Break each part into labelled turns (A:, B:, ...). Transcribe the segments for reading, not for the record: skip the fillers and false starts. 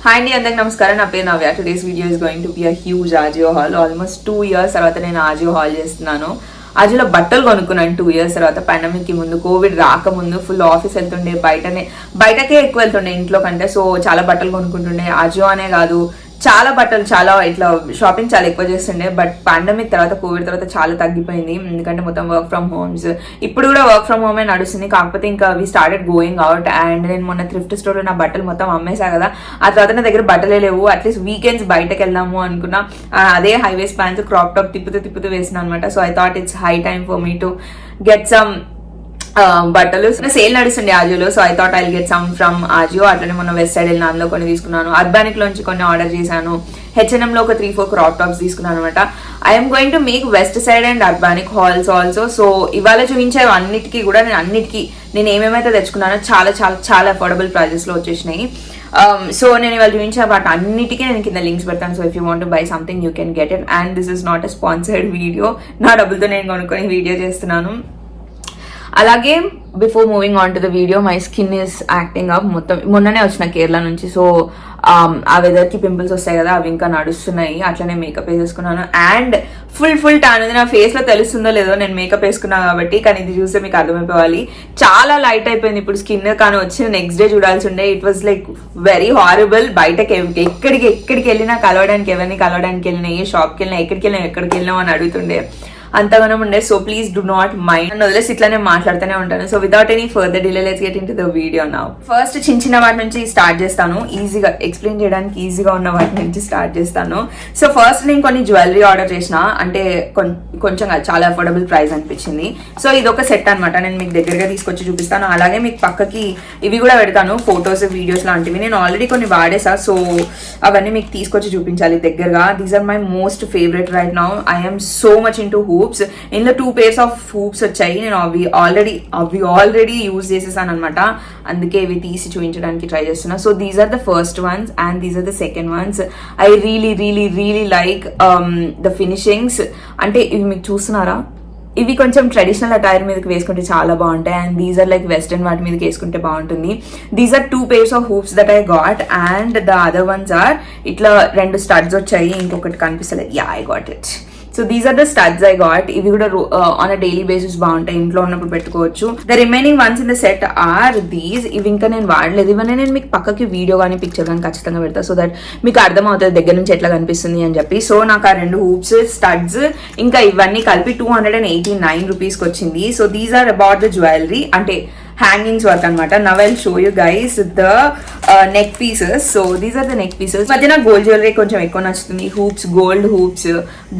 A: Hi అండి, అందరికి నమస్కారం. నా పేరు Navya. Today's video is going to be a huge AJIO haul. Almost 2 years తర్వాత నేను ఆజియో హాల్ చేస్తున్నాను. ఆజియోలో బట్టలు కొనుక్కున్నాను 2 years తర్వాత. పాండమిక్ కి ముందు, కోవిడ్ రాకముందు ఫుల్ ఆఫీస్ వెళ్తుండే, బయటకే ఎక్కువ వెళ్తుండే ఇంట్లో కంటే. సో చాలా బట్టలు కొనుక్కుంటుండే. ఆజియో అనే కాదు, చాలా బట్టలు, చాలా ఇట్లా షాపింగ్ చాలా ఎక్కువ చేస్తుండే. బట్ పాండమిక్ తర్వాత, కోవిడ్ తర్వాత చాలా తగ్గిపోయింది. ఎందుకంటే మొత్తం వర్క్ ఫ్రమ్ హోమ్స్. ఇప్పుడు కూడా వర్క్ ఫ్రమ్ హోమే నడుస్తుంది. కాకపోతే ఇంకా we started going out. And నేను మొన్న థ్రిఫ్ట్ స్టోర్ లో నా బట్టలు మొత్తం అమ్మేసా కదా. ఆ తర్వాత నా దగ్గర బట్టలే లేవు. అట్లీస్ట్ వీకెండ్స్ బయటకు వెళ్దాము అనుకున్నా. అదే హైవేస్ ప్యాంట్స్ క్రాప్ టాప్ తిప్పుతూ వేసిన అనమాట. So I thought it's high time for me to get some బట్టలు. సేల్ నడుస్తుంది ఆజియోలో. So I thought I get some from AJIO. అట్లనే మొన్న వెస్ట్ సైడ్ వెళ్ళిన అందులో కొన్ని తీసుకున్నాను. అర్బానిక్ లోంచి కొన్ని ఆర్డర్ చేశాను. H&M లో ఒక 3-4 క్రాప్ టాప్స్ తీసుకున్నాను అనమాట. I'm going to make Westside and Urbanic hauls also. సో ఇవాళ చూపించే అన్నిటికీ కూడా నేను ఏమేమైతే తెచ్చుకున్నానో చాలా చాలా చాలా అఫోర్డబుల్ ప్రైజెస్ లో వచ్చేసినాయి. సో నేను ఇవాళ చూపించే వాటి అన్నిటికీ నేను కింద లింక్స్ పెడతాను. So if you want to buy something you can get it. And this is not a sponsored video. నా డబ్బులతో నేను కొనుక్కొని వీడియో చేస్తున్నాను. అలాగే before moving on to the video, my skin is acting up. మొన్ననే వచ్చిన కేరళ నుంచి. సో ఆ వెదర్ కి పింపుల్స్ వస్తాయి కదా, అవి ఇంకా నడుస్తున్నాయి. అట్లనే మేకప్ వేసేసుకున్నాను. అండ్ ఫుల్ టాన్ ఉంది. నా ఫేస్ లో తెలుస్తుందో లేదో నేను మేకప్ వేసుకున్నాను కాబట్టి, కానీ ఇది చూస్తే మీకు అర్థమైపోవాలి. చాలా లైట్ అయిపోయింది ఇప్పుడు స్కిన్. కానీ వచ్చిన నెక్స్ట్ డే చూడాల్సి ఉండే. It was like very horrible. బయటకి ఎక్కడికి వెళ్ళినా కలవడానికి, ఎవరిని కలవడానికి వెళ్ళినా, ఏ షాప్కి వెళ్ళినా, ఎక్కడికి వెళ్ళినా అని అడుగుతుండే. అంతగానం ఉండే. So please do not mind. నన్ను వదిలేసి ఇట్లానే మాట్లాడుతూనే ఉంటాను. So without any further delay let's get in to the video now. First చిన్న వాటి నుంచి స్టార్ట్ చేస్తాను. ఈజీగా ఎక్స్ప్లెయిన్ చేయడానికి ఈజీగా ఉన్న వాటి నుంచి స్టార్ట్ చేస్తాను. సో ఫస్ట్ నేను కొన్ని జ్యువెలరీ ఆర్డర్ చేసిన. అంటే కొంచెం చాలా అఫోర్డబుల్ ప్రైస్ అనిపించింది. సో ఇది ఒక సెట్ అనమాట. నేను మీకు దగ్గరగా తీసుకొచ్చి చూపిస్తాను. అలాగే మీకు పక్కకి ఇవి కూడా పెడతాను, ఫొటోస్, వీడియోస్ లాంటివి. నేను ఆల్రెడీ కొన్ని వాడేసా. సో అవన్నీ మీకు తీసుకొచ్చి చూపించాలి దగ్గరగా. These are my most favourite right now. I'm so much into hoops. ఇందులో 2 pairs ఆఫ్ హూప్స్ వచ్చాయి. నేను అవి ఆల్రెడీ యూజ్ చేసేసాను అనమాట. అందుకే ఇవి తీసి చూపించడానికి ట్రై చేస్తున్నా. So these are the first ones and these are the second ones. I really like the finishings. అంటే ఇవి మీకు చూస్తున్నారా, ఇవి కొంచెం ట్రెడిషనల్ అటైర్ మీదకి వేసుకుంటే చాలా బాగుంటాయి. And these are like western వాటి మీదకి వేసుకుంటే బాగుంటుంది. These are 2 pairs of hoops that I got. And the other ones are ఇట్లా 2 స్టడ్స్ వచ్చాయి. ఇంకొకటి కనిపిస్తలేదు. Yeah, I got it. So these are the studs I got. ఇవి కూడా ఆన్ అ డైలీ బేసిస్ బాగుంటాయి, ఇంట్లో ఉన్నప్పుడు పెట్టుకోవచ్చు. The remaining ones in the set are these. ఇవి ఇంకా నేను వాడలేదు. ఇవన్నీ నేను మీకు పక్కకి వీడియో కానీ పిక్చర్ కానీ ఖచ్చితంగా పెడతా. సో దట్ మీకు అర్థమవుతుంది దగ్గర నుంచి ఎట్లా కనిపిస్తుంది అని చెప్పి. సో నాకు ఆ 2 హూప్స్, స్టడ్స్ ఇంకా ఇవన్నీ కలిపి 289 రూపీస్కి వచ్చింది. So these are about the jewellery, అంటే హ్యాంగింగ్స్ వర్క్ అనమాట. Now I'll show you guys the neck pieces. So these are the neck pieces. మధ్య నాకు గోల్డ్ జ్యువెలరీ కొంచెం ఎక్కువ నచ్చుతుంది. గోల్డ్ హూప్స్,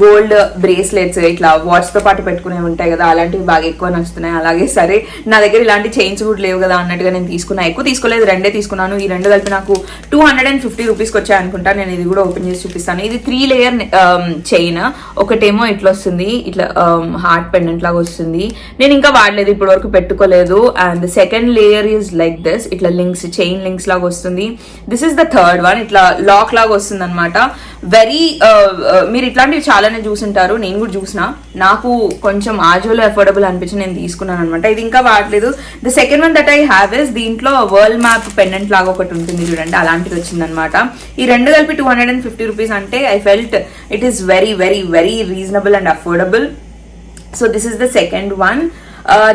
A: గోల్డ్ బ్రేస్లెట్స్, ఇట్లా వాచ్ తో పాటు పెట్టుకునే ఉంటాయి కదా, అలాంటివి బాగా ఎక్కువ నచ్చుతున్నాయి. అలాగే సరే, నా దగ్గర ఇలాంటి చైన్స్ కూడా లేవు కదా అన్నట్టుగా నేను తీసుకున్నా. ఎక్కువ తీసుకోలేదు, 2 తీసుకున్నాను. ఈ 2 కలిపి నాకు 250 రూపీస్కి వచ్చాయి అనుకుంటా. నేను ఇది కూడా ఓపెన్ చేసి చూపిస్తాను. ఇది 3 layer చైన్. ఒకటేమో ఇట్లా వస్తుంది, ఇట్లా హార్ట్ పెండెంట్ లాగా వస్తుంది. నేను ఇంకా వాడలేదు, ఇప్పటి వరకు పెట్టుకోలేదు. And second layer is like this, ఇట్లా లింక్స్, చైన్ లింక్స్ లాగా వస్తుంది. This is the third one, ఇట్లా లాక్ లాగా వస్తుంది అనమాట. వెరీ మీరు ఇట్లాంటివి చాలానే చూసుంటారు, నేను కూడా చూసిన. నాకు కొంచెం ఆజియోలో అఫోర్డబుల్ అనిపించి నేను తీసుకున్నాను అనమాట. ఇది ఇంకా వాడలేదు. The second one that I have is, దీంట్లో వరల్డ్ మ్యాప్ పెండెంట్ లాగా ఒకటి ఉంటుంది చూడండి, అలాంటిది వచ్చింది అనమాట. ఈ 2 కలిపి 250 రూపీస్ అంటే I felt it is very reasonable and affordable. So this is the second one.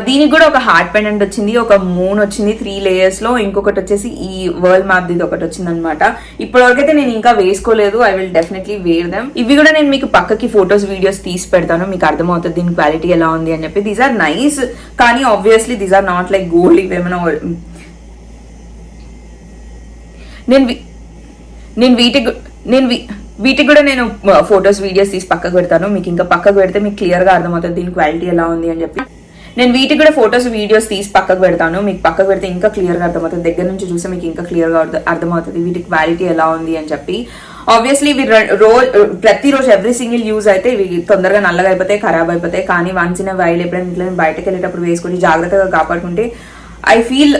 A: దీనికి కూడా ఒక హార్ట్ పెండెంట్ వచ్చింది, ఒక మూన్ వచ్చింది 3 layers లో. ఇంకొకటి వచ్చేసి ఈ వరల్డ్ మ్యాప్ ది ఒకటి వచ్చింది అనమాట. ఇప్పటివరకైతే నేను ఇంకా వేసుకోలేదు. I will definitely wear them. ఇవి కూడా నేను మీకు పక్కకి ఫొటోస్, వీడియోస్ తీసి పెడతాను, మీకు అర్థమవుతుంది దీని క్వాలిటీ ఎలా ఉంది అని చెప్పి. దీస్ ఆర్ నైస్, కానీ obviously these are not like gold. ఇవేమైనా వీటికి కూడా నేను ఫొటోస్, వీడియోస్ తీసి పక్కకు పెడతాను. మీకు ఇంకా పక్కకు పెడితే మీకు క్లియర్ గా అర్థమవుతుంది దీని క్వాలిటీ ఎలా ఉంది అని చెప్పి. నేను వీటికి కూడా ఫొటోస్, వీడియోస్ తీసి పక్కకు పెడతాను. మీకు పక్కకు పెడితే ఇంకా క్లియర్ గా అర్థమవుతుంది. దగ్గర నుంచి చూస్తే మీకు ఇంకా క్లియర్ గా అర్థమవుతుంది వీటి క్వాలిటీ ఎలా ఉంది అని చెప్పి. ఆబ్వియస్లీ ఇవి ప్రతిరోజు ఎవ్రీ సింగిల్ యూజ్ అయితే ఇవి తొందరగా నల్లగా అయిపోతాయి, ఖరాబ్ అయిపోతాయి. కానీ వన్స్ ఇన్ వైల్ ఎప్పుడైనా ఇంట్లో బయటకు వెళ్ళేటప్పుడు వేసుకొని జాగ్రత్తగా కాపాడుకుంటే ఐ ఫీల్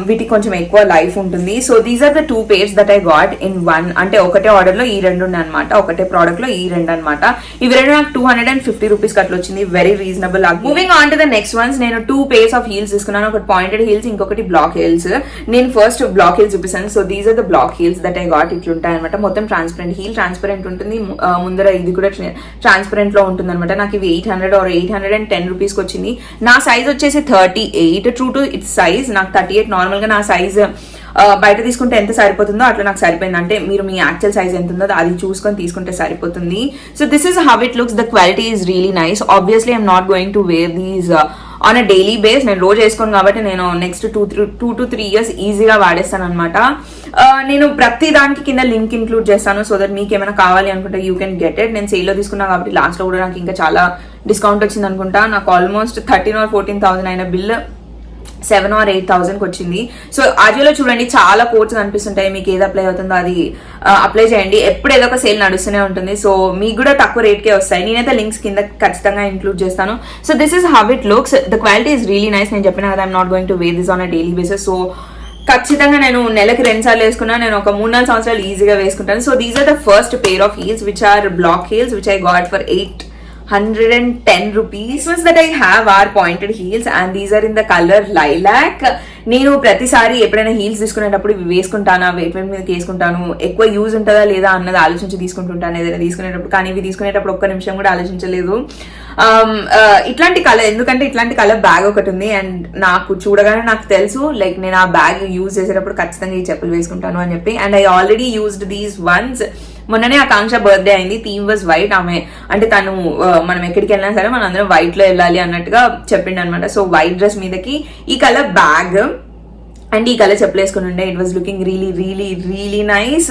A: వీటికి కొంచెం ఎక్కువ లైఫ్ ఉంటుంది. So these are the 2 pairs that I got in 1. అంటే ఒకటే ఆర్డర్ లో ఈ 2 ఉన్నాయి అనమాట, ఒకటే ప్రోడక్ట్ లో ఈ 2 అనమాట. ఇవి 2 నాకు 250 రూపీస్ అట్లా వచ్చింది, very reasonable. Moving on to the next ones, నేను 2 pairs ఆఫ్ హీల్స్ తీసుకున్నాను. ఒకటి పాయింటెడ్ హీల్స్, ఇంకొకటి బ్లాక్ హీల్స్. నేను ఫస్ట్ బ్లాక్ హీల్స్ చూపిస్తాను. So these are the block heels that I got. ఇట్లుంటాయి అనమాట, మొత్తం ట్రాన్స్పరెంట్ హీల్, ట్రాన్స్పరెంట్ ఉంటుంది ముందర, ఇది కూడా ట్రాన్స్పరెంట్ లో ఉంటుంది అనమాట. నాకు ఇవి 800 or 810 రూపీస్ కి వచ్చింది. నా సైజ్ వచ్చేసి 38, ట్రూ టు ఇట్స్ సైజ్. నాకు 38 నార్మల్ గా నా సైజ్ బయట తీసుకుంటే ఎంత సరిపోతుందో అట్లా నాకు సరిపోయింది. అంటే మీరు మీ యాక్చువల్ సైజ్ ఎంత ఉందో అది చూసుకొని తీసుకుంటే సరిపోతుంది. So this is how it looks. The quality is really nice. Obviously I'm not going to wear these on a daily base. నేను రోజు వేసుకోను కాబట్టి నేను నెక్స్ట్ 2 to 3 years ఈజీగా వాడేస్తాను అనమాట. నేను ప్రతి దానికి కింద లింక్ ఇంక్లూడ్ చేస్తాను, సో దట్ మీకు ఏమైనా కావాలి అనుకుంటే యూ కెన్ గెట్ ఇట్. నేను సేల్లో తీసుకున్నా కాబట్టి లాస్ట్ లో కూడా నాకు ఇంకా చాలా డిస్కౌంట్ వచ్చింది అనుకుంటా. నాకు ఆల్మోస్ట్ 13,000 or 14,000 అయిన బిల్ 7,000 or 8,000 వచ్చింది. సో ఆజియోలో చూడండి చాలా కోడ్స్ కనిపిస్తుంటాయి, మీకు ఏది అప్లై అవుతుందో అది అప్లై చేయండి. ఎప్పుడు ఏదో ఒక సేల్ నడుస్తూనే ఉంటుంది. సో మీకు కూడా తక్కువ రేట్కే వస్తాయి. నేనైతే లింక్స్ కింద ఖచ్చితంగా ఇంక్లూడ్ చేస్తాను. So this is how it looks. The quality is really nice. నేను చెప్పిన కదా, I'm not going to wear this on a daily basis. So ఖచ్చితంగా నేను నెలకి 2 సార్లు వేసుకున్నా, నేను ఒక 3-4 సంవత్సరాలు ఈజీగా వేసుకుంటాను. So these are the first pair of heels which are black heels which I got for 810 rupees. Ones that I have are pointed heels and these are in the color lilac. నేను ప్రతిసారి ఎప్పుడైనా heels తీసుకునేటప్పుడు ఇవి వేసుకుంటానా, wait మీదకి వేసుకుంటాను, ఎక్కువ use ఉంటుందా లేదా అన్నది ఆలోచించి తీసుకుంటుంటాను ఏదైనా తీసుకునేటప్పుడు. కానీ ఇవి తీసుకునేటప్పుడు ఒక్క నిమిషం కూడా ఆలోచించలేదు. ఇట్లాంటి కలర్, ఎందుకంటే ఇట్లాంటి కలర్ బ్యాగ్ ఒకటి ఉంది అండ్ నాకు చూడగానే నాకు తెలుసు లైక్ నేను ఆ బ్యాగ్ యూజ్ చేసేటప్పుడు ఖచ్చితంగా ఈ చెప్పులు వేసుకుంటాను అని చెప్పి. And I already used these once. మొన్ననే ఆకాంక్ష బర్త్డే అయింది, థీమ్ వాజ్ వైట్. ఆమె అంటే తను మనం ఎక్కడికి వెళ్ళినా సరే మనం అందరం వైట్ లో వెళ్ళాలి అన్నట్టుగా చెప్పిండు అనమాట. సో వైట్ డ్రెస్ మీదకి ఈ కలర్ బ్యాగ్ అండ్ ఈ కలర్ చెప్పులు వేసుకుని ఉండే. It was looking really really really nice.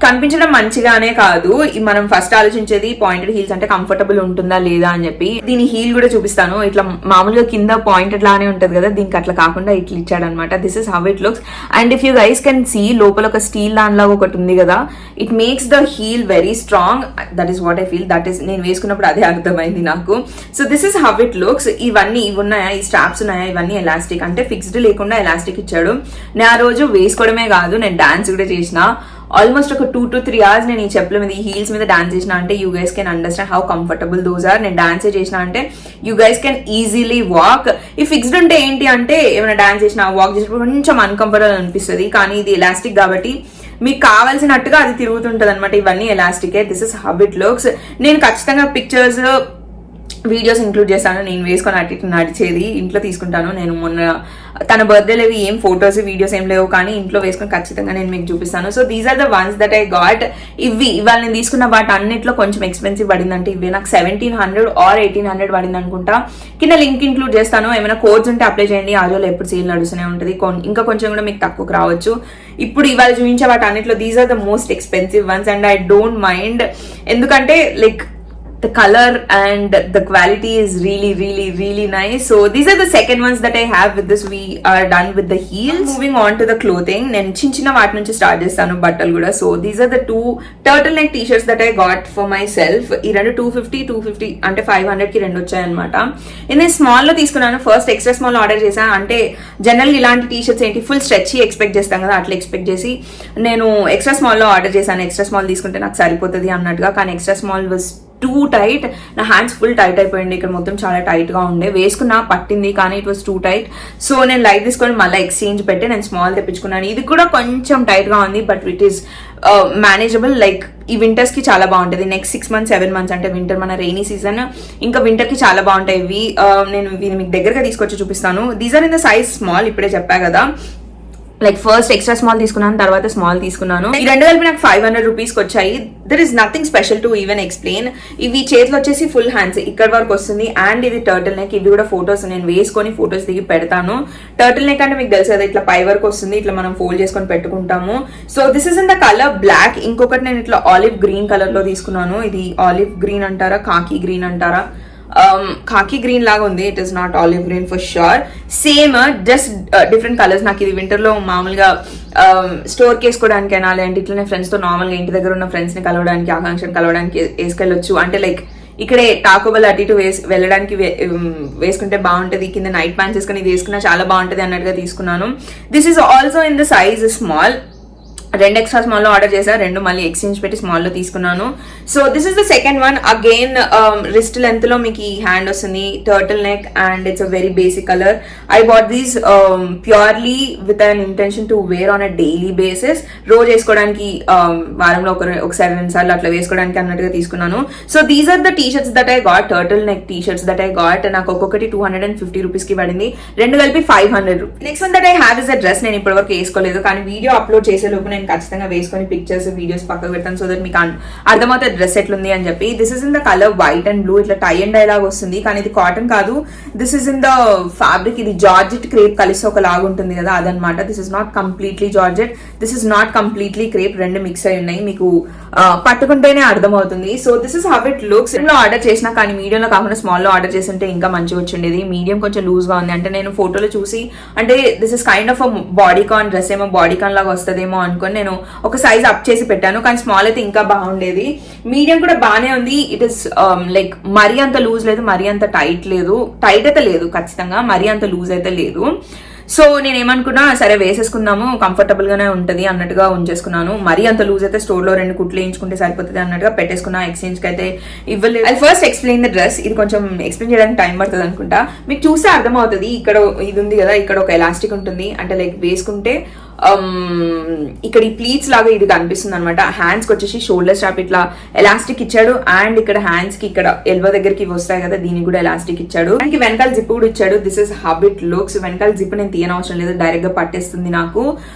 A: కనిపించడం మంచిగానే కాదు, మనం ఫస్ట్ ఆలోచించేది పాయింటెడ్ హీల్స్ అంటే కంఫర్టబుల్ ఉంటుందా లేదా అని చెప్పి. దీని హీల్ కూడా చూపిస్తాను. ఇట్లా మామూలుగా కింద పాయింటెడ్ లానే ఉంటది కదా, దీనికి అట్లా కాకుండా ఇట్లా ఇచ్చాడనమాట. This is how it looks. And if you guys can see, లోపల ఒక స్టీల్ దానిలాగా ఒకటి ఉంది కదా, it makes the heel very strong. That is what I feel. That is నేను వేసుకున్నప్పుడు అదే అర్థమైంది నాకు. So this is how it looks. ఇవన్నీ ఇవి ఉన్నాయా, ఈ స్ట్రాప్స్ ఉన్నాయా, ఇవన్నీ ఎలాస్టిక్, అంటే ఫిక్స్డ్ లేకుండా ఎలాస్టిక్ ఇచ్చాడు. నేను ఆ రోజు వేసుకోవడమే కాదు, నేను డాన్స్ కూడా చేసిన. ఆల్మోస్ట్ ఒక 2 to 3 hours నేను ఈ చెప్పుల మీద, ఈ హీల్స్ మీద డాన్స్ చేసిన అంటే you guys can understand how comfortable those are. నేను డాన్స్ చేసిన అంటే you guys can easily walk. ఈ ఫిక్స్డ్ అంటే ఏంటి అంటే ఏమైనా డాన్స్ చేసిన, వాక్ చేసినప్పుడు కొంచెం అన్కంఫర్టబుల్ అనిపిస్తుంది. కానీ ఇది ఎలాస్టిక్ కాబట్టి మీకు కావాల్సినట్టుగా అది తిరుగుతుంటది అనమాట. ఇవన్నీ ఎలాస్టికే. This is how it looks. నేను ఖచ్చితంగా పిక్చర్స్, వీడియోస్ ఇంక్లూడ్ చేస్తాను. నేను వేసుకొని అటు ఇటు నడిచేది ఇంట్లో తీసుకుంటాను. నేను మొన్న తన బర్త్డే లేవి ఏం ఫొటోస్ వీడియోస్ ఏం లేవు, కానీ ఇంట్లో వేసుకొని ఖచ్చితంగా నేను మీకు చూపిస్తాను. So these are the ones that I got. ఇవాళ నేను తీసుకున్న వాటి అన్నిట్లో కొంచెం ఎక్స్పెన్సివ్ పడిందంటే ఇవి నాకు 1,700 or 1,800 పడింది అనుకుంటా. కింద లింక్ ఇంక్లూడ్ చేస్తాను. ఏమైనా కోడ్స్ ఉంటే అప్లై చేయండి. ఆజోలో ఎప్పుడు సేల్ నడుస్తూనే ఉంటుంది. ఇంకా కొంచెం కూడా మీకు తక్కువకు రావచ్చు. ఇప్పుడు ఇవాళ చూపించే వాటి అన్నిట్లో these are the most expensive ones and I don't mind, ఎందుకంటే like the color and the quality is really really really nice. So these are the second ones that I have. With this we are done with the heels. Moving on to the clothing. నేను చిన్న వాటి నుంచి start చేస్తాను, బట్టలు కూడా. So these are the 2 turtle neck t-shirts that I got for myself. ఈ రెండు 250 అంటే 500 కి రెండు వచ్చాయి అనమాట. నేను స్మాల్ లో తీసుకున్నాను. ఫస్ట్ ఎక్స్ట్రా స్మాల్ ఆర్డర్ చేశాను. అంటే జనరల్ ఇలాంటి టీషర్ట్స్ ఏంటి ఫుల్ స్ట్రెచ్ ఎక్స్పెక్ట్ చేస్తాం కదా, అట్లా ఎక్స్పెక్ట్ చేసి నేను ఎక్స్ట్రా స్మాల్ లో ఆర్డర్ చేశాను. ఎక్స్ట్రా స్మాల్ తీసుకుంటే నాకు సరిపోతుంది అన్నట్టుగా. కానీ extra small was two tight. నా హ్యాండ్స్ ఫుల్ టైట్ అయిపోయింది. ఇక్కడ మొత్తం చాలా టైట్ గా ఉండే, వేసుకున్నా పట్టింది కానీ it was two tight. So నేను లైట్ తీసుకొని మళ్ళీ ఎక్స్చేంజ్ పెట్టి నేను స్మాల్ తెప్పించుకున్నాను. ఇది కూడా కొంచెం టైట్ గా ఉంది, but it is manageable. Like ఈ వింటర్స్ కి చాలా బాగుంటుంది. నెక్స్ట్ 6 months 7 months అంటే వింటర్, మన రెయినీ సీజన్, ఇంకా వింటర్ కి చాలా బాగుంటాయి ఇవి. నేను ఇవి మీకు దగ్గరగా తీసుకొచ్చి చూపిస్తాను. These are in the size small, ఇప్పుడే చెప్పా కదా. లైక్ ఫస్ట్ ఎక్స్ట్రా స్మాల్ తీసుకున్నాను, తర్వాత స్మాల్ తీసుకున్నాను. ఈ రెండు కలిపి నాకు 500 రూపీస్కి వచ్చాయి. There is nothing special to even explain. ఇవి చేతిలో వచ్చేసి ఫుల్ హ్యాండ్స్ ఇక్కడ వరకు వస్తుంది. అండ్ ఇది టర్టిల్ నెక్. ఇవి కూడా ఫొటోస్ నేను వేసుకొని ఫొటోస్ దిగి పెడతాను. టర్టిల్ నెక్ అంటే మీకు తెలుసు కదా, ఇట్లా పై వరకు వస్తుంది, ఇట్లా మనం ఫోల్డ్ చేసుకొని పెట్టుకుంటాము. So this is in the colour black. ఇంకొకటి నేను ఇట్లా ఆలివ్ గ్రీన్ కలర్ లో తీసుకున్నాను. ఇది ఆలివ్ గ్రీన్ అంటారా, కాకి గ్రీన్ అంటారా, ఖాకీ గ్రీన్ లాగా ఉంది. It is not olive green for sure. Same just different colours. నాకు ఇది వింటర్ లో మామూలుగా స్టోర్ వేసుకోవడానికైనా, లేదంటే ఇట్లనే ఫ్రెండ్స్ తో నార్మల్గా ఇంటి దగ్గర ఉన్న ఫ్రెండ్స్ ని కలవడానికి, ఆకాంక్షని కలవడానికి వేసుకెళ్ళొచ్చు. అంటే లైక్ ఇక్కడే టాకోబల్ అటు ఇటు వెళ్ళడానికి వేసుకుంటే బాగుంటది, కింద నైట్ ప్యాంట్స్ వేసుకుని ఇది వేసుకున్నా చాలా బాగుంటది అన్నట్టుగా తీసుకున్నాను. This is also in the size small. 2 extra small లో ఆర్డర్ చేసా, 2 మళ్ళీ ఎక్స్చేంజ్ పెట్టి స్మాల్ లో తీసుకున్నాను. So this is the second one. Again wrist length లో మీకు ఈ హ్యాండ్ వస్తుంది, turtle neck, and it's a very basic colour. I bought these purely with an intention to wear on a daily basis. రోజు వేసుకోవడానికి వారంలో ఒకసారి 2 సార్లు అట్లా వేసుకోవడానికి అన్నట్టుగా తీసుకున్నాను. So these are the T shirts that I got, turtle neck T shirts that I got. నాకు ఒక్కొక్కటి 250 రూపీస్ కి పడింది, 2 కలిపి 500 rupees. Next one that I have is a dress. నేను ఇప్పటివరకు వేసుకోలేదు, కానీ వీడియో అప్లోడ్ చేసే లోపు నేను ఖచ్చితంగా వేసుకొని పిక్చర్స్ వీడియోస్ పక్కకు పెడతాను, సో దట్ మీకు అర్థమవుతుంది డ్రెస్ ఎట్లుంది అని చెప్పి. This is in the colour white and blue. ఇట్లా టై అండ్ డై లాగా వస్తుంది, కానీ ఇది కాటన్ కాదు. This is in the fabric, ఇది జార్జెట్ క్రేప్ కలిసి ఒక లాగా ఉంటుంది కదా అదనమాట. This is not completely georgette, this is not completely crepe, 2 mix అయి ఉన్నాయి, మీకు పట్టుకుంటేనే అర్థమవుతుంది. So this is how it looks. లో ఆర్డర్ చేసినా, కానీ మీడియంలో కాకుండా స్మాల్ లో ఆర్డర్ చేస్తుంటే ఇంకా మంచిగా వచ్చిండేది. మీడియం కొంచెం లూజ్ గా ఉంది, అంటే నేను ఫోటోలో చూసి అంటే this is kind of bodycon dress, ఏమో బాడీ కాన్ లాగా వస్తుందేమో అనుకుని నేను ఒక సైజ్ అప్ చేసి పెట్టాను, కానీ స్మాల్ అయితే ఇంకా బాగుండేది. మీడియం కూడా బాగానే ఉంది. ఇట్ ఇస్ లైక్ మరీ అంత లూజ్ లేదు, మరీ అంత టైట్ లేదు. టైట్ అయితే లేదు ఖచ్చితంగా, మరీ అంత లూజ్ అయితే లేదు. సో నేను ఏమనుకున్నా, సరే వేసేసుకుందాము, కంఫర్టబుల్ గానే ఉంటది అన్నట్టుగా ఉంచేసుకున్నాను. మరీ అంత లూజ్ అయితే స్టోర్ లో 2 కుట్లు వేయించుకుంటే సరిపోతుంది అన్నట్టుగా పెట్టేసుకున్నా. ఎక్స్చేంజ్ కి అయితే ఇవ్వలేదు. I first explain the dress. ఇది కొంచెం ఎక్స్ప్లెయిన్ చేయడానికి టైం పడుతుంది అనుకుంటా, మీకు చూస్తే అర్థమవుతుంది. ఇక్కడ ఇది ఉంది కదా, ఇక్కడ ఒక ఎలాస్టిక్ ఉంటుంది, అంటే లైక్ వేసుకుంటే ఇక్కడ ఈ ప్లీట్స్ లాగా ఇది కనిపిస్తుంది అనమాట. హ్యాండ్స్ కి వచ్చేసి షోల్డర్ స్ట్రాప్ ఇట్లా ఎలాస్టిక్ ఇచ్చాడు, అండ్ ఇక్కడ హ్యాండ్స్ కి ఇక్కడ ఎల్బో దగ్గరికి వస్తాయి కదా, దీనికి కూడా ఎలాస్టిక్ ఇచ్చాడు. దానికి వెనకాల జిప్ కూడా ఇచ్చాడు. This is how it looks. వెనకాల జిప్ నేను తీయనవసరం లేదు, డైరెక్ట్ గా పట్టేస్తుంది నాకు.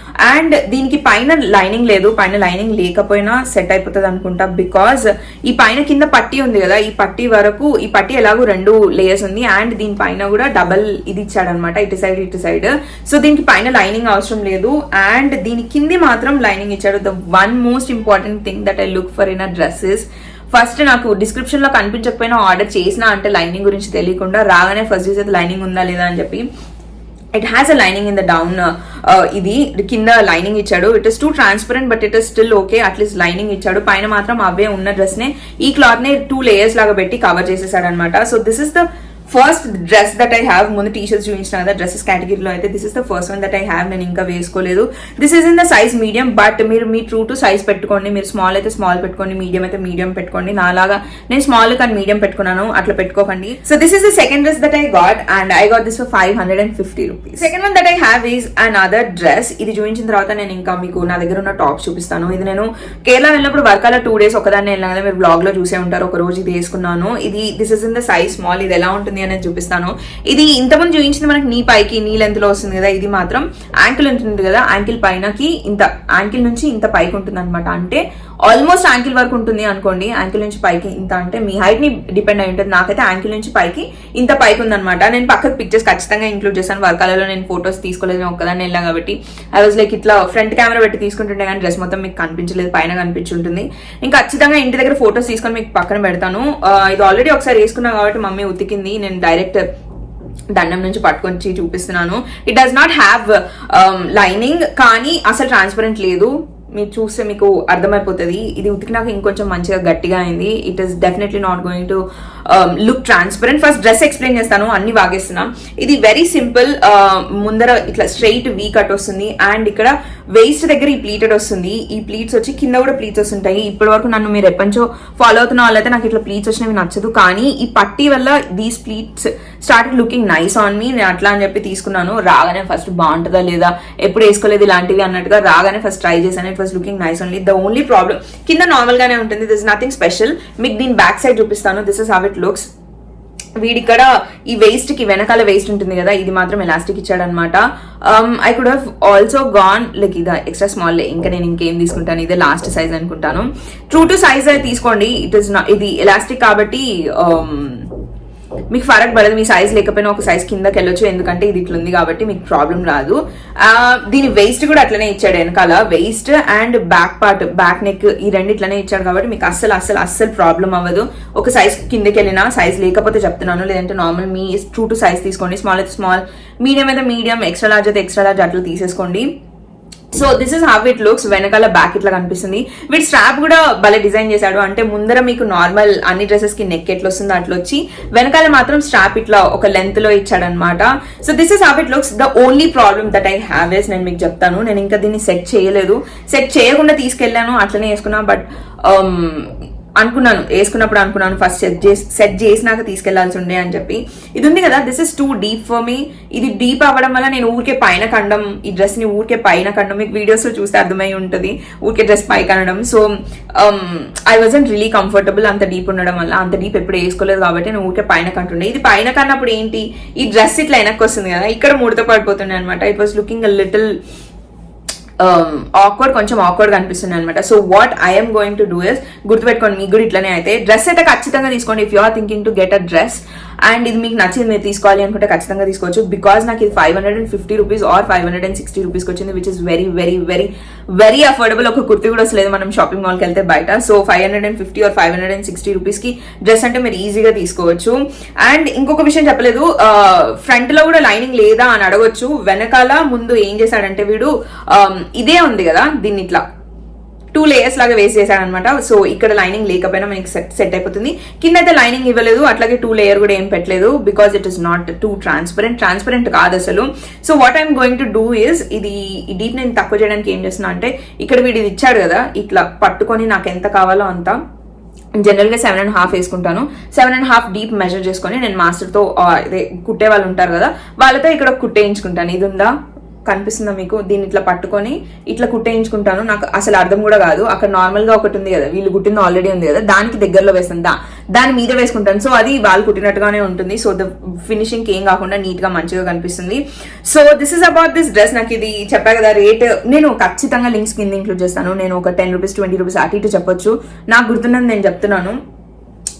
A: అండ్ దీనికి పైన లైనింగ్ లేదు, పైన లైనింగ్ లేకపోయినా సెట్ అయిపోతుంది అనుకుంటా, బికాస్ ఈ పైన కింద పట్టీ ఉంది కదా, ఈ పట్టీ వరకు, ఈ పట్టీ ఎలాగో 2 లేయర్స్ ఉంది, అండ్ దీని పైన కూడా డబల్ ఇది ఇచ్చాడు అనమాట, ఇటు సైడ్. సో దీనికి పైన లైనింగ్ అవసరం లేదు, అండ్ దీని కింది మాత్రం లైనింగ్ ఇచ్చాడు. The one most important thing that I look for in a dresses, first నాకు డిస్క్రిప్షన్ లో కనిపించకపోయినా ఆర్డర్ చేసినా అంటే లైనింగ్ గురించి తెలియకుండా రాగానే ఫస్ట్ చూసేది లైనింగ్ ఉందా లేదా అని చెప్పి. It has a lining in the down. ఇది కింద లైనింగ్ ఇచ్చాడు. It is two transparent, but it is still okay, at least lining ఇచ్చాడు. పైన మాత్రం అవే ఉన్న డ్రెస్ నే ఈ క్లాత్ ని 2 లేయర్స్ లాగా పెట్టి కవర్ చేసేసాడు అనమాట. So this is the first dress that I have. ముందు టీ షర్ట్స్ చూపించిన కదా డ్రెస్సెస్ కేటగిరీలో అయితే, this is the first one that I have. నేను ఇంకా వేసుకోలేదు. This is in the size medium, but మీరు మీ ట్రూ టు సైజ్ పెట్టుకోండి. మీరు స్మాల్ అయితే స్మాల్ పెట్టుకోండి, మీడియం అయితే మీడియం పెట్టుకోండి. నాలాగా నేను స్మాల్ కానీ మీడియం పెట్టుకున్నాను, అట్లా పెట్టుకోకండి. So this is the second dress that I got, and I got this for 550 rupees. Second one that I have is an other dress. ఇది చూపించిన తర్వాత నేను ఇంకా మీకు నా దగ్గర ఉన్న టాప్ చూపిస్తాను. ఇది నేను కేరళ వెళ్ళినప్పుడు వర్కాల 2 days ఒకదాన్ని వెళ్ళినా కదా, మీరు బ్లాగ్ లో చూసే ఉంటారు. ఒక రోజు ఇది వేసుకున్నాను. ఇది this is in the size small. ఇది ఎలా ఉంటుంది అనేది చూపిస్తాను. ఇది ఇంతకుముందు చూపించింది మనకి నీ పైకి నీ లెంత్ లో వస్తుంది కదా, ఇది మాత్రం యాంకిల్ ఉంటుంది కదా, యాంకిల్ పైనకి ఇంత, యాంకిల్ నుంచి ఇంత పైకి ఉంటుంది అనమాట. అంటే ఆల్మోస్ట్ యాంకిల్ వరకు ఉంటుంది అనుకోండి. యాంకిల్ నుంచి పైకి ఇంత, అంటే మీ హైట్ ని డిపెండ్ అయి ఉంటుంది. నాకైతే యాంకిల్ నుంచి పైకి ఇంత పైకి ఉందనమాట. నేను పక్కకు పిక్చర్స్ ఖచ్చితంగా ఇంక్లూడ్ చేశాను. వర్కాలలో నేను ఫొటోస్ తీసుకోలేదు, నేను ఒక్కదాన్ని వెళ్ళా కాబట్టి. ఐ వాజ్ లైక్ ఇట్లా ఫ్రంట్ కెమెరా పెట్టి తీసుకుంటుంటే కానీ డ్రెస్ మొత్తం మీకు కనిపించలేదు, పైన కనిపించుంటుంది. ఇంకా ఖచ్చితంగా ఇంటి దగ్గర ఫొటోస్ తీసుకొని మీకు పక్కన పెడతాను. ఇది ఆల్రెడీ ఒకసారి వేసుకున్నా కాబట్టి మమ్మీ ఉతికింది, నేను డైరెక్ట్ దండం నుంచి పట్టుకొని చూపిస్తున్నాను. It does not have lining, కానీ అసలు ట్రాన్స్పరెంట్ లేదు. మీరు చూస్తే మీకు అర్థమైపోతుంది. ఇది ఉతికినాక ఇంకొంచెం మంచిగా గట్టిగా అయింది. It is definitely not going to look transparent. First dress explain చేస్తాను, అన్ని వాగేస్తున్నా. ఇది వెరీ సింపుల్. ముందర ఇట్లా స్ట్రైట్ వీ కట్ వస్తుంది, అండ్ ఇక్కడ వేస్ట్ దగ్గర ఈ ప్లీటెడ్ వస్తుంది. ఈ ప్లీట్స్ వచ్చి కింద కూడా ప్లీట్స్ వస్తుంటాయి. ఇప్పటి వరకు నన్ను మీరు ఎప్పటించో ఫాలో అవుతున్న వాళ్ళైతే నాకు ఇట్లా ప్లీట్స్ వచ్చినవి నచ్చదు, కానీ ఈ పట్టీ వల్ల these pleats started looking nice on me. నేను అట్లా అని చెప్పి తీసుకున్నాను. రాగానే ఫస్ట్ బాగుంటుందా లేదా, ఎప్పుడు వేసుకోలేదు ఇలాంటివి అన్నట్టుగా, రాగానే ఫస్ట్ ట్రై చేశాను. It was looking nice only. The only problem కింద నార్మల్ గానే ఉంటుంది. This is nothing special. మీకు దీని బ్యాక్ సైడ్ చూపిస్తాను. This is how it looks. వీడిక్కడ ఈ వేస్ట్ కి వెనకాల వేస్ట్ ఉంటుంది కదా, ఇది మాత్రం ఎలాస్టిక్ ఇచ్చాడు అనమాట. I could have also gone like ఇది ఎక్స్ట్రా స్మాల్. ఇంకా నేను ఇంకేం తీసుకుంటాను, ఇదే లాస్ట్ సైజ్ అనుకుంటాను. ట్రూ టు సైజ్ అయితే తీసుకోండి. ఇట్ ఇస్ ఇది ఎలాస్టిక్ కాబట్టి మీకు ఫరక్ పడదు. మీ సైజ్ లేకపోయినా ఒక సైజ్ కిందకి వెళ్ళొచ్చు, ఎందుకంటే ఇది ఇట్లుంది కాబట్టి మీకు ప్రాబ్లం రాదు. దీని వేస్ట్ కూడా అట్లనే ఇచ్చాడు, వెనకాల waste and back part, back neck, ఈ రెండు ఇట్లనే ఇచ్చాడు కాబట్టి మీకు అస్సలు ప్రాబ్లం అవ్వదు. ఒక సైజ్ కిందకి వెళ్ళినా, సైజ్ లేకపోతే చెప్తున్నాను, లేదంటే normal me true to size తీసుకోండి. స్మాల్ అయితే స్మాల్, మీడియం అయితే మీడియం, ఎక్స్ట్రా లార్జ్ అయితే ఎక్స్ట్రా లార్జ్ అట్లా తీసేసుకోండి. So this is how it looks. వెనకాల బ్యాక్ ఇట్లా కనిపిస్తుంది. వీటి స్ట్రాప్ కూడా భలే డిజైన్ చేశాడు. అంటే ముందర మీకు నార్మల్ అన్ని డ్రెస్సెస్ కి నెక్ ఎట్లా వస్తుందో అట్లా వచ్చి వెనకాల మాత్రం స్ట్రాప్ ఇట్లా ఒక లెంత్ లో ఇచ్చాడనమాట. So this is how it looks. The only problem that I have is, నేను మీకు చెప్తాను, నేను ఇంకా దీన్ని సెట్ చేయలేదు. సెట్ చేయకుండా తీసుకెళ్లాను, అట్లనే వేసుకున్నా. బట్ వేసుకున్నప్పుడు అనుకున్నాను ఫస్ట్ సెట్ చేసినాక తీసుకెళ్లాల్సి ఉండే అని చెప్పి. ఇది ఉంది కదా, this is too deep for me. ఇది డీప్ అవ్వడం వల్ల నేను ఊరికే పైన కండం, ఈ డ్రెస్ ని ఊరికే పైన కండం, మీకు వీడియోస్ లో చూస్తే అర్థమై ఉంటుంది ఊరికే డ్రెస్ పై కనడం. So I wasn't really comfortable అంత డీప్ ఉండడం వల్ల. అంత డీప్ ఎప్పుడు వేసుకోలేదు కాబట్టి నేను ఊరికే పైన కంటుండే. ఇది పైన కన్నప్పుడు ఏంటి, ఈ డ్రెస్ ఇట్లా వెనక్కి వస్తుంది కదా, ఇక్కడ ముడత పడిపోతుండే అనమాట. It was looking a little awkward, కొంచెం ఆక్వర్డ్ గా అనిపిస్తుంది అనమాట. So what I'm going to do is, గుర్తుపెట్టుకోండి, మీకు కూడా ఇట్లనే అయితే డ్రెస్ అయితే ఖచ్చితంగా తీసుకోండి. If you are thinking to get a dress and ఇది మీకు నచ్చింది, మీరు తీసుకోవాలి అనుకుంటే ఖచ్చితంగా తీసుకోవచ్చు. బికాస్ నాకు ఇది 550 రూపీస్ ఆర్ 560 రూపీస్కి వచ్చింది, which is very very very very affordable. ఒక కుర్తి కూడా వస్తలేదు మనం షాపింగ్ మాల్కి వెళ్తే బయట. సో 550 ఆర్ 560 రూపీస్కి డ్రెస్ అంటే మీరు ఈజీగా తీసుకోవచ్చు. అండ్ ఇంకొక విషయం చెప్పలేదు, ఫ్రంట్ లో కూడా లైనింగ్ లేదా అని అడగొచ్చు. వెనకాల ముందు ఏం చేశాడంటే వీడు ఇదే ఉంది కదా, దీన్ని ఇట్లా 2 లేయర్స్ లాగా వేసి చేశాడనమాట. సో ఇక్కడ లైనింగ్ లేకపోయినా మనకి సెట్ అయిపోతుంది. కింద అయితే లైనింగ్ ఇవ్వలేదు, అట్లాగే 2 లేయర్ కూడా ఏం పెట్టలేదు. Because it is not two transparent కాదు అసలు. So what I'm going to do is, ఇది డీప్ నేను తక్కువ చేయడానికి ఏం చేస్తున్నా అంటే, ఇక్కడ వీడిది ఇచ్చాడు కదా, ఇట్లా పట్టుకొని నాకు ఎంత కావాలో అంత, జనరల్ గా 7.5 వేసుకుంటాను. 7.5 డీప్ మెజర్ చేసుకొని నేను మాస్టర్ తో కుట్టే వాళ్ళు ఉంటారు కదా, వాళ్ళతో ఇక్కడ కుట్టేయించుకుంటాను. ఇది ఉందా, కనిపిస్తుందా మీకు, దీన్ని ఇట్లా పట్టుకొని ఇట్లా కుట్టేయించుకుంటాను. నాకు అసలు అర్థం కూడా కాదు. అక్కడ నార్మల్ గా ఒకటి ఉంది కదా, వీళ్ళు కుట్టింది ఆల్రెడీ ఉంది కదా, దానికి దగ్గరలో వేస్తాను, దాని మీద వేసుకుంటాను. సో అది వాళ్ళు కుట్టినట్టుగానే ఉంటుంది. సో ద ఫినిషింగ్ ఏం కాకుండా నీట్ గా మంచిగా కనిపిస్తుంది. So this is about this dress. నాకు ఇది చెప్పా కదా, రేట్ నేను ఖచ్చితంగా లింక్స్ కింద ఇంక్లూడ్ చేస్తాను. నేను ఒక 10 రూపీస్ 20 రూపీస్ అటు ఇటు చెప్పొచ్చు, నాకు గుర్తున్నది నేను చెప్తున్నాను.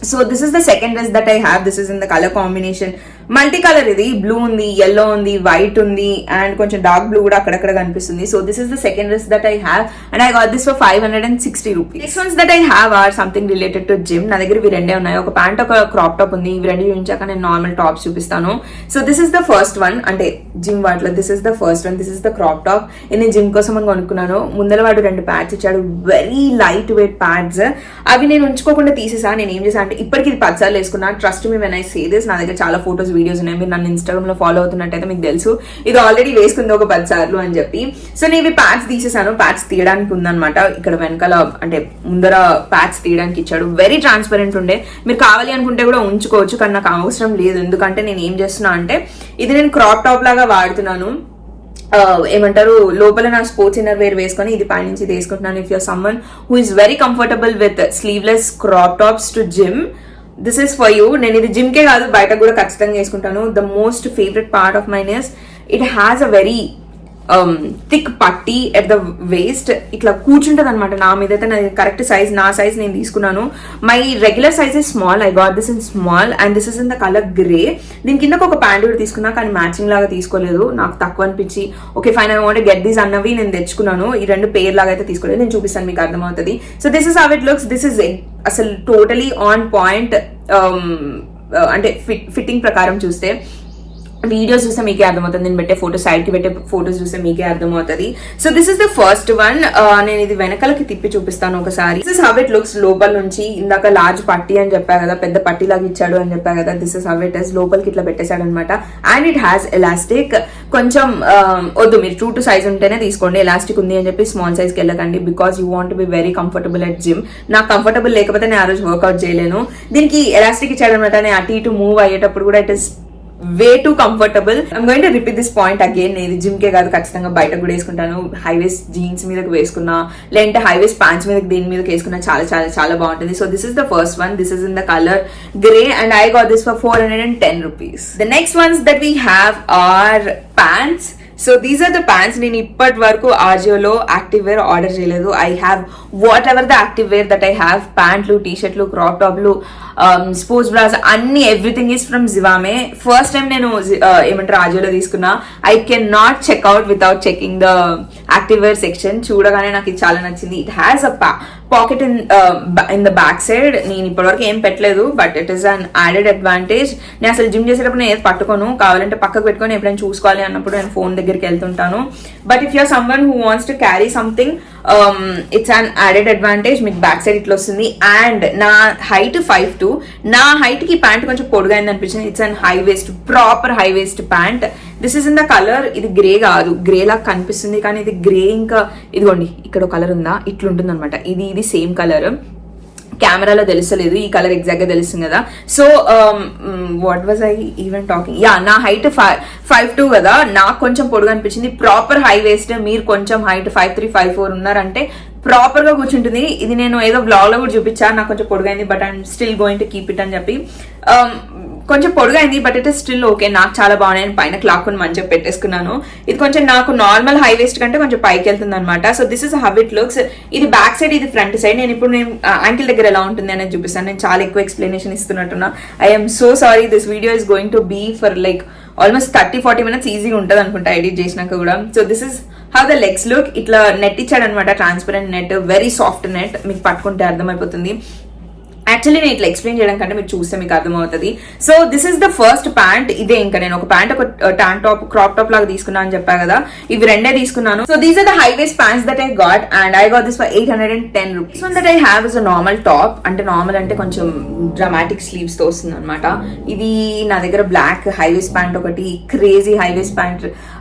A: So this is the second dress that I have. This is in the colour combination multi colour. ఇది బ్లూ ఉంది, yellow ఉంది, వైట్ ఉంది, అండ్ కొంచెం డార్క్ బ్లూ కూడా అక్కడక్కడ కనిపిస్తుంది. So this is the second dress that I have and I got this for 560 rupees. Next ones that I have or something related to gym. నా దగ్గర ఇవి రెండే ఉన్నాయి, ఒక ప్యాంట్ ఒక క్రాప్ టాప్ ఉంది. ఇవి రెండు చూపించాక నేను నార్మల్ టాప్స్ చూపిస్తాను. So this is the first one, అంటే జిమ్ వాటిలో this is the first one. This is the crop top. నేను జిమ్ కోసం అని కొనుక్కున్నాను. ముందర వాడు 2 ప్యాడ్స్ ఇచ్చాడు, వెరీ లైట్ వెయిట్ ప్యాడ్స్. అవి నేను ఉంచుకోకుండా తీసేసా. నేను ఏం చేశాను అంటే, ఇప్పటికి ఇది 10 సార్లు వేసుకున్నా. Trust me when I say this. నా దగ్గర చాలా ఫోటోస్ వీడియోస్ ఉన్నాయి, మీరు నన్ను ఇన్స్టాగ్రామ్ లో ఫాలో అవుతున్నట్టయితే మీకు తెలుసు ఇది ఆల్రెడీ వేసుకుంది ఒక 10 సార్లు అని చెప్పి. సో నేను ఇవి ప్యాడ్స్ తీసేసాను. ప్యాడ్స్ తీయడానికి ఉందన్నమాట. ఇక్కడ వెనకాల అంటే ముందర ప్యాడ్స్ తీయడానికి ఇచ్చాడు. వెరీ ట్రాన్స్పరెంట్ ఉండే, మీరు కావాలి అనుకుంటే కూడా ఉంచుకోవచ్చు, కానీ నాకు అవసరం లేదు. ఎందుకంటే నేను ఏం చేస్తున్నా అంటే, ఇది నేను క్రాప్ టాప్ లాగా వాడుతున్నాను. ఏమంటారు, లోపల నా స్పోర్ట్స్ ఇన్నర్ వేర్ వేసుకొని ఇది పైనుంచి ఇది వేసుకుంటున్నాను. If you're someone who is very comfortable with sleeveless crop tops to gym, this is for you. నేను ఇది జిమ్ కే కాదు, బయట కూడా ఖచ్చితంగా వేసుకుంటాను. The most favourite part of mine is it has a very thick పట్టి ఎట్ ద వేస్ట్. ఇట్లా కూర్చుంటది అనమాట నా మీద. అయితే నా కరెక్ట్ సైజ్, నా సైజ్ నేను తీసుకున్నాను. My regular size is small, I got this in small and this is in the colour grey. దీని కింద ఒక ప్యాంట్ కూడా తీసుకున్నా, కానీ మ్యాచింగ్ లాగా తీసుకోలేదు, నాకు తక్కువ అనిపించి okay fine I want get these అన్నవి నేను తెచ్చుకున్నాను. ఈ 2 పేర్ లాగా అయితే తీసుకోలేదు, నేను చూపిస్తాను మీకు అర్థమవుతుంది. So this is how it looks. This is అసలు టోటలీ ఆన్ పాయింట్. అంటే ఫిట్టింగ్ ప్రకారం చూస్తే, వీడియోస్ చూస్తే మీకే అర్థమవుతుంది, నేను పెట్టే ఫోటో సైడ్ కి పెట్టే ఫోటోస్ చూస్తే మీకే అర్థమవుతుంది. So this is the first one. నేను ఇది వెనకాలకి తిప్పి చూపిస్తాను ఒకసారి. This is how it looks లోపల నుంచి. ఇందాక లార్జ్ పట్టీ అని చెప్పా కదా, పెద్ద పట్టీ లాగా ఇచ్చాడు అని చెప్పా కదా, this is how it is. లోపలికి ఇట్లా పెట్టేశాడు అనమాట. And it has elastic. కొంచెం వద్దు, మీరు 2 to size ఉంటేనే తీసుకోండి. ఎలాస్టిక్ ఉంది అని చెప్పి స్మాల్ సైజ్కి వెళ్ళకండి, because you want be very comfortable at gym. నాకు కంఫర్టబుల్ లేకపోతే నేను ఆ రోజు వర్కౌట్ చేయలేను. దీనికి ఎలాస్టిక్ ఇచ్చాడు అనమాట. నేను అటు ఇటు మూవ్ అయ్యేటప్పుడు కూడా it is way two comfortable. I'm going to repeat this point again. నేను జిమ్ కే కాదు, ఖచ్చితంగా బయట కూడా వేసుకుంటాను. హైవేస్ జీన్స్ మీదకి వేసుకున్నా, లేదంటే హైవేస్ ప్యాంట్స్ మీద దేని మీదకి వేసుకున్నా చాలా చాలా చాలా బాగుంటుంది. So this is the first one. This is in the colour grey and I got this for 410 rupees. The next ones that we have are pants. So these are the pants. నేను ఇప్పటి వరకు ఆజియోలో active wear order చేయలేదు. I have whatever the active wear that I have, ప్యాంట్లు, టీషర్ట్లు, crop టాప్లు, sports bras, అన్ని everything is from Zivame. First time నేను ఏమంటారు ఆజియోలో తీసుకున్నా. I can not checkout without checking the active wear section. చూడగానే నాకు ఇది చాలా నచ్చింది. It has a pocket in the back side. నేను ఇప్పటివరకు ఏం పెట్టలేదు, but it is an added advantage. నేను అసలు జిమ్ చేసేటప్పుడు నేను ఏది పట్టుకోను, కావాలంటే పక్కకు పెట్టుకొని ఎప్పుడైనా చూసుకోవాలి అన్నప్పుడు నేను ఫోన్ దగ్గర దగ్గరికి వెళ్తుంటాను. But if you're someone who wants to carry something, it's an added advantage. మీకు బ్యాక్ సైడ్ ఇట్లా వస్తుంది. అండ్ నా హైట్ 5'2", నా హైట్ కి ప్యాంట్ కొంచెం పొడుగైంది అనిపించింది. It's an high waist, proper high waist pant. This is in the colour, ఇది grey కాదు, గ్రే లాగా కనిపిస్తుంది కానీ ఇది గ్రే. ఇంకా ఇదిగోండి ఇక్కడ కలర్ ఉందా, ఇట్లుంటుంది అనమాట. ఇది సేమ్ కలర్, కెమెరాలో తెలుస్తలేదు, ఈ కలర్ ఎగ్జాక్ట్ గా తెలుస్తుంది కదా. So what was I even talking, yeah నా హైట్ 5'2" కదా, నాకు కొంచెం పొడుగు అనిపించింది. Proper high waist. మీరు కొంచెం హైట్ 5'3", 5'4" ఉన్నారంటే ప్రాపర్ గా కూర్చుంటుంది. ఇది నేను ఏదో బ్లాగ్ లో కూడా చూపించాను, నాకు కొంచెం పొడుగైంది but I'm still going to keep it అని చెప్పి. కొంచెం పొడుగైంది but it is still okay, నాకు చాలా బాగున్నాయి. పైన క్లాక్కుని మంచిగా పెట్టేసుకున్నాను. ఇది కొంచెం నాకు నార్మల్ హై వేస్ట్ కంటే కొంచెం పైకి వెళ్తుంది అనమాట. So this is how it looks. ఇది బ్యాక్ సైడ్, ఇది ఫ్రంట్ సైడ్. నేను ఇప్పుడు యాంకిల్ దగ్గర ఎలా ఉంటుంది అనేది చూపిస్తాను. నేను చాలా ఎక్కువ ఎక్స్ప్లెనేషన్ ఇస్తున్నట్టున్నా. I'm so sorry. This video is going to be for like almost 30-40 minutes ఈజీగా ఉంటుంది అనుకుంటా ఎడిట్ చేసినాక కూడా. So this is how the legs look. ఇట్లా నెట్ ఇచ్చాడు అనమాట, transparent net, very soft net. మీకు పట్టుకుంటే అర్థమైపోతుంది. యాక్చువల్లీ నేను ఇట్లా ఎక్స్ప్లెయిన్ చేయడం కంటే మీరు చూస్తే మీకు అర్థమవుతుంది. So this is the first pant. ఇదే ఇంకా నేను ఒక ప్యాంట్, ఒక ట్యాంక్ టాప్, క్రాప్ టాప్ లాగా తీసుకున్నాను అని చెప్పా కదా, ఇవి రెండే తీసుకున్నాను. So these are the high waist pants that I got and I got this for 810 rupees. One that I have is a normal top. అంటే నార్మల్ అంటే కొంచెం డ్రామాటిక్ స్లీవ్స్ తో వస్తుంది అనమాట. ఇది నా దగ్గర బ్లాక్ హై వేస్ట్ ప్యాంట్ ఒకటి, crazy high waist pant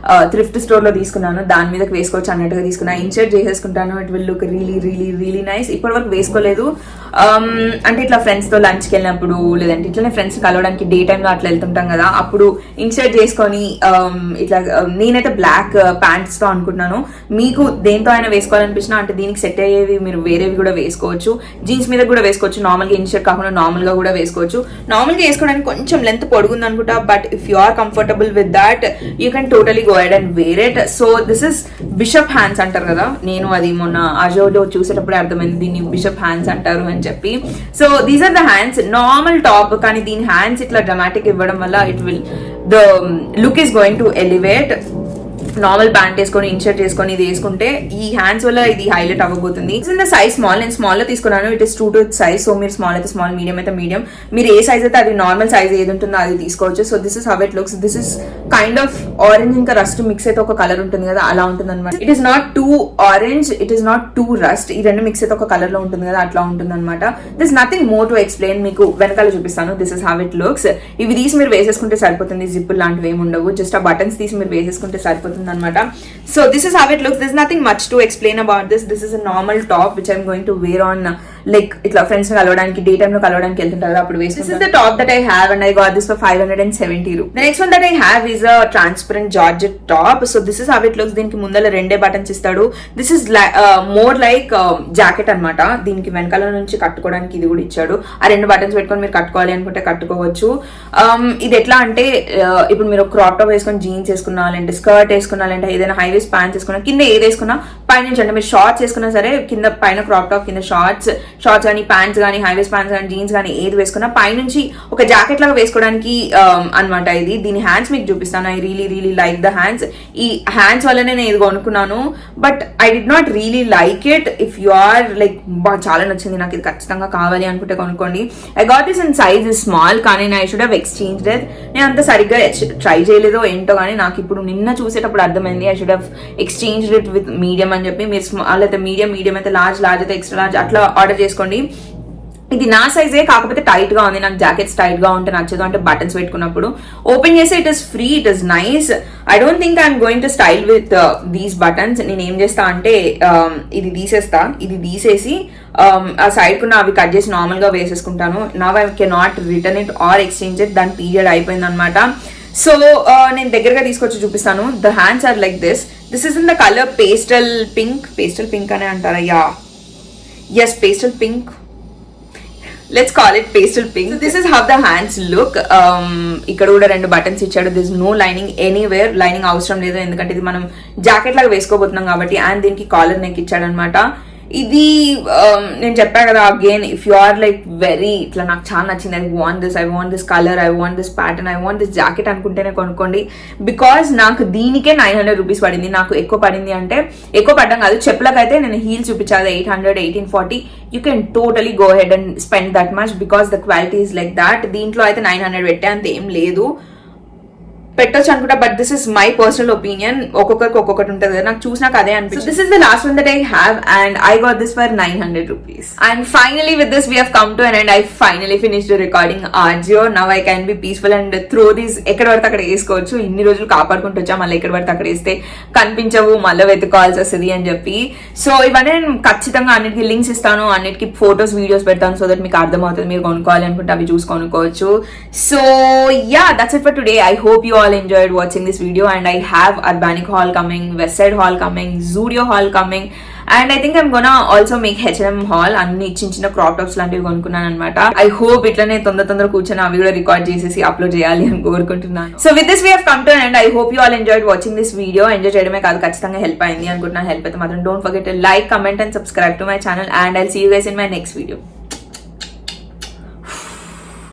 A: thrift store లో తీసుకున్నాను. దాని మీదకి వేసుకోవచ్చు అన్నట్టుగా తీసుకున్నాను. ఇన్సర్ట్ చేసేసుకుంటాను. It will look really really really nice. ఇప్పటి వరకు వేసుకోలేదు. అంటే ఇట్లా ఫ్రెండ్స్ తో లంచ్కి వెళ్ళినప్పుడు, లేదంటే ఇట్లనే ఫ్రెండ్స్ కలవడానికి డే టైమ్ లో అట్లా వెళ్తుంటాం కదా, అప్పుడు ఇన్సర్ట్ చేసుకొని ఇట్లా నేనైతే బ్లాక్ ప్యాంట్స్ తో అనుకుంటున్నాను. మీకు దేంతో అయినా వేసుకోవాలనిపించినా, అంటే దీనికి సెట్ అయ్యేవి మీరు వేరేవి కూడా వేసుకోవచ్చు. జీన్స్ మీద కూడా వేసుకోవచ్చు. నార్మల్ గా ఇన్సర్ట్ కాకుండా నార్మల్ గా కూడా వేసుకోవచ్చు. నార్మల్ గా వేసుకోవడానికి కొంచెం లెంత్ పొడుగుంది అనుకుంటా, but if you are comfortable with that you can totally go ahead and wear it. So this is bishop hands అంటారు కదా, నేను అది మొన్న అజోలో చూసేటప్పుడే అర్థమైంది దీన్ని బిషప్ హ్యాండ్స్ అంటారు అని చెప్పి. So these are the hands. Normal top కానీ దీని హ్యాండ్స్ ఇట్లా డ్రామాటిక్ ఇవ్వడం వల్ల it will the look is going to elevate. Normal pant వేసుకొని ఇన్సర్ట్ చేసుకొని ఇది వేసుకుంటే ఈ హ్యాండ్స్ వల్ల ఇది హైలైట్ అవ్వబోతుంది. ఇన్ ద సైజ్ స్మాల్, నేను స్మాల్ లో తీసుకున్నాను. It is 2 to 8 size. So మీరు స్మాల్ అయితే స్మాల్, మీడియం అయితే మీడియం. మీరు ఏ సైజ్ అయితే అది నార్మల్ సైజ్ ఏది ఉంటుందో అది తీసుకోవచ్చు. So this is how it looks. This is kind of orange ఇంకా రస్ట్ మిక్స్ అయితే ఒక కలర్ ఉంటుంది కదా, అలా ఉంటుంది అనమాట. It is not two orange, it is not two rust. ఈ రెండు మిక్స్ అయితే ఒక కలర్ లో ఉంటుంది కదా, అట్లా ఉంటుంది అనమాట. This nothing more to explain. మీకు వెనకాల చూపిస్తాను. This is how it looks. ఇవి తీసి మీరు వేసేసుకుంటే సరిపోతుంది. జిప్ లాంటివి ఏమి ఉండవు. జస్ట్ ఆ బటన్స్ తీసి మీరు వేసేసుకుంటే సరిపోతుంది అనమాట. So this is how it looks. There's nothing much to explain about this. This is a normal top which I'm going to wear on like itla friends కలవడానికి, డే టైమ్ లో కలవడానికి వెళ్తుంటారు కదా, అప్పుడు వేసుకుంటాను. This is the top that I have and I got this for 570 rupees. The next one that I have is a transparent georgette top. So this is how it looks. దీనికి ముందల రెండే buttons ఇస్తాడు. This is more like jacket అన్నమాట. దీనికి వెనకాల నుంచి కట్టుకోవడానికి ఇది కూడా ఇచ్చాడు. ఆ రెండు బటన్స్ పెట్టుకొని మీరు కట్టుకోవాలి అనుకుంటే కట్టుకోవచ్చు. ఇది ఎట్లా అంటే ఇప్పుడు మీరు క్రాప్ టాప్ వేసుకొని జీన్స్ వేసుకున్నా, లేదంటే స్కర్ట్ వేసుకున్నా, లేదంటే ఏదైనా హై వేస్ట్ ప్యాంట్స్ వేసుకున్నా, కింద ఏది వేసుకున్నా పైనుంచి, అంటే మీరు షార్ట్స్ వేసుకున్నా సరే కింద పైన క్రాప్ టాప్, కింద షార్ట్స్ కానీ ప్యాంట్స్ కానీ హై వేస్ట్ ప్యాంట్స్ కానీ జీన్స్ కానీ ఏది వేసుకున్నా పైనుంచి ఒక జాకెట్ లాగా వేసుకోవడానికి అనమాట ఇది. దీని హ్యాండ్స్ మీకు చూపిస్తాను. I really really like the hands. ఈ హ్యాండ్స్ వల్లనే నేను ఇది కొనుక్కున్నాను, but I did not really like it. If you are like చాలా నచ్చింది నాకు, ఇది ఖచ్చితంగా కావాలి అనుకుంటే కొనుక్కోండి. I got this in size small, కానీ I should have exchanged it. నేను అంత సరిగ్గా ట్రై చేయలేదో ఏంటో కానీ నాకు ఇప్పుడు నిన్న చూసేటప్పుడు అర్థమైంది I should have exchanged it with medium అని చెప్పి. మీరు స్మాల్ అయితే మీడియం, మీడియం అయితే లార్జ్, లార్జ్ అయితే ఎక్స్ట్రా లార్జ్ అట్లా ఆర్డర్ చేసుకోండి. ఇది నా సైజే, కాకపోతే టైట్ గా ఉంది. నాకు జాకెట్స్ టైట్ గా ఉంటే నచ్చదు, అంటే బటన్స్ పెట్టుకున్నప్పుడు ఓపెన్ చేసి it is free, it is nice. I don't think I'm going to style with these buttons. నేను ఏం చేస్తా అంటే ఇది తీసేస్తా, ఇది తీసేసి ఆ సైడ్ కున్న అవి కట్ చేసి నార్మల్ గా వేసేసుకుంటాను. Now I cannot return it or exchange it. దాని పీరియడ్ అయిపోయింది అనమాట. సో నేను దగ్గరగా తీసుకొచ్చి చూపిస్తాను. The hands are like this. This is in the colour pastel pink. Pastel pink అనే అంటారా? Yeah, yes, pastel pink. Let's call it pastel pink. So this is how the hands look. ఇక్కడ కూడా రెండు బటన్స్ ఇచ్చాడు. This no lining anywhere. Lining అవసరం లేదు, ఎందుకంటే ఇది మనం జాకెట్ లాగా వేసుకోబోతున్నాం కాబట్టి. అండ్ దీనికి కాలర్ నెక్ ఇచ్చాడు అనమాట. ఇది నేను చెప్పా కదా, again if you are like very ఇట్లా నాకు చాలా నచ్చింది, I want this colour, I want this pattern, I want this jacket అనుకుంటేనే కొనుక్కోండి. బికాస్ నాకు దీనికే 900 rupees పడింది. నాకు ఎక్కువ పడింది అంటే ఎక్కువ పడ్డం కాదు, చెప్పులకైతే నేను హీల్స్ చూపించాలి 800, 1840. You can totally go head and spend that much because the quality is like that. దీంట్లో అయితే 900 పెట్టే అంత ఏం లేదు. పెట్టొచ్చు అనుకుంటా, but this is my personal opinion. ఒక్కొక్కరికి ఒక్కొక్కటి ఉంటుంది కదా, నాకు చూసినాక అదే అనిపిస్తుంది. This is the last one that I have and I got this for 900 rupees. And finally with this we have come to an end. I finally finished the recording Ajio. Now I can be peaceful and throw these ఎక్కడ పడితే అక్కడ వేసుకోవచ్చు. ఇన్ని రోజులు కాపాడుకుంటూ వచ్చా, మళ్ళీ ఎక్కడ పడితే అక్కడ వేస్తే కనిపించవు, మళ్ళీ వెతుకోవాల్సి వస్తుంది అని చెప్పి. సో ఇవన్నీ నేను ఖచ్చితంగా అన్నిటికీ లింక్స్ ఇస్తాను, అన్నిటికీ ఫొటోస్ వీడియోస్ పెడతాను, సో దట్ మీకు అర్థమవుతుంది. మీరు కొనుక్కోవాలి అనుకుంటే అవి చూసి కొనుక్కోవచ్చు. So yeah, that's it for today. I hope you all enjoyed watching this video, and I have Urbanic haul coming, West Side haul coming, Zudio haul coming, and I think I'm gonna also make H&M haul. అన్ని చిన్న చిన్న crop tops లాంటివి కొనుక్కున్నాను అనమాట. I hope ఇట్లనే తొందర కూర్చొని అవి కూడా రికార్డ్ చేసేసి అప్లోడ్ చేయాలి అని కోరుకుంటున్నాను. So with this we have come to an end. I hope you all enjoyed watching this video. Enjoy చేయడమే కాదు, ఖచ్చితంగా హెల్ప్ అయింది అనుకుంటున్నాను. హెల్ప్ అయితే మాత్రం don't forget to like, comment and subscribe to my channel, and I'll see you guys in my next video.